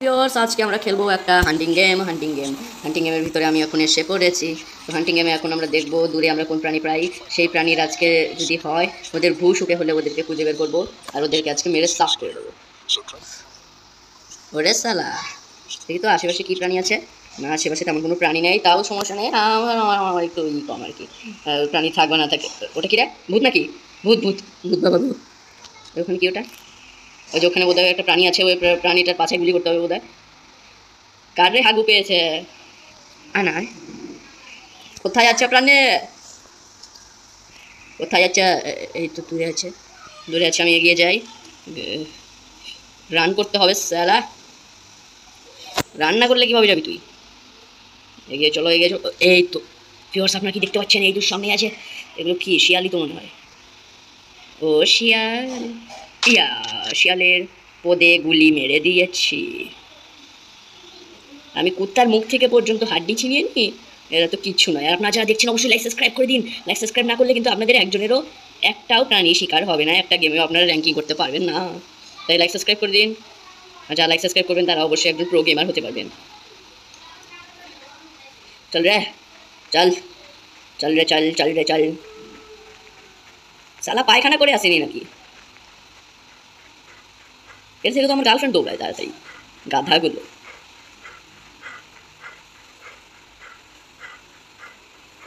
Viewers আজকে আমরা খেলবো একটা হান্টিং গেমের ভিতরে আমি এখন এসে পড়েছি। তো হান্টিং গেমে এখন আমরা দেখব দূরে আমরা কোন প্রাণী পাই। সেই প্রাণীর আজকে যদি হয় ওদের ভূ শুকে হলে ওদেরকে খুঁজে বের করবো আর ওদেরকে আজকে মেরে সাফ করে দেবো। ওরে সালা, দেখি তো আশেপাশে কি প্রাণী আছে। না, আশেপাশে তেমন কোনো প্রাণী নেই, তাও সমস্যা নেই। আমার একটু কম আর কি, প্রাণী থাকবে না থাকে। ওটা কি রে, ভূত নাকি? ভূত ভূত ভূত বাবা ভূত। ওখানে কি ওটা? ওই যে ওখানে বোধহয় একটা প্রাণী আছে, ওই প্রাণীটার পাছায় গুলি করতে হবে বোধহয়। কারে হাগু পেয়েছে? আনার কোথায় আছে প্রাণী? কোথায় আছে? এই তো দূরে আছে, দূরে আছে। আমি এগিয়ে যাই, রান করতে হবে সালা। রান না করলে কীভাবে যাবি তুই? এগিয়ে চলো, এগিয়ে চলো। এই তো ভিউয়ার্স, আপনারা কি দেখতে পাচ্ছেন? এই তোর সামনে আছে। এগুলো কি শিয়ালই তো মনে হয়। ও শিয়াল, ইয়া শিয়ালের পদে গুলি মেরে দিয়েছি। আমি কুত্তার মুখ থেকে পর্যন্ত হাড্ডি ছিনিয়ে নিই। এরা তো কিচ্ছু নয়। আর আপনারা যারা দেখছেন অবশ্যই লাইক সাবস্ক্রাইব করে দিন। লাইক সাবস্ক্রাইব না করলে কিন্তু আপনাদের একজনেরও একটাও প্রাণী শিকার হবে না, একটা গেমেও আপনারা র্যাঙ্কিং করতে পারবেন না। তাই লাইক সাবস্ক্রাইব করে দিন। আর যারা লাইক সাবস্ক্রাইব করবেন তারা অবশ্যই একজন প্রো গেমার হতে পারবেন। চল রে, চল চল রে, চল চল রে চল। সালা পায়খানা করে আসেনি নাকি? এর থেকে তো আমার গার্লফ্রেন্ড দৌড়ায় তাড়াতাড়ি, গাধাগুলো।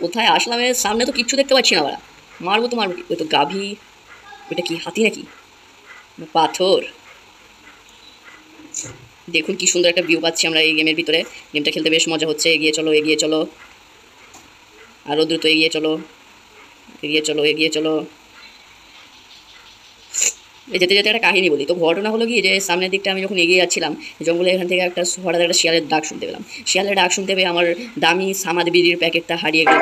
কোথায় আসলাম? এর সামনে তো কিচ্ছু দেখতে পাচ্ছি না। বাড়া মারবো তো মারবো। ওই তো গাভী। ওইটা কি হাতি নাকি পাথর? দেখুন কি সুন্দর একটা ভিউ পাচ্ছি আমরা এই গেমের ভিতরে। গেমটা খেলতে বেশ মজা হচ্ছে। এগিয়ে চলো, এগিয়ে চলো, আরও দ্রুত এগিয়ে চলো, এগিয়ে চলো, এগিয়ে চলো। এই যেতে যেতে একটা কাহিনী বলি। তো ঘটনা হলো কি, যে সামনের দিকটা আমি যখন এগিয়ে যাচ্ছিলাম জঙ্গলে, এখান থেকে হঠাৎ একটা শিয়ালের ডাক শুনতে পেলাম। শিয়ালের ডাক শুনতে পেয়ে আমার দামি সামাদ বিড়ির প্যাকেটটা হারিয়ে গেল।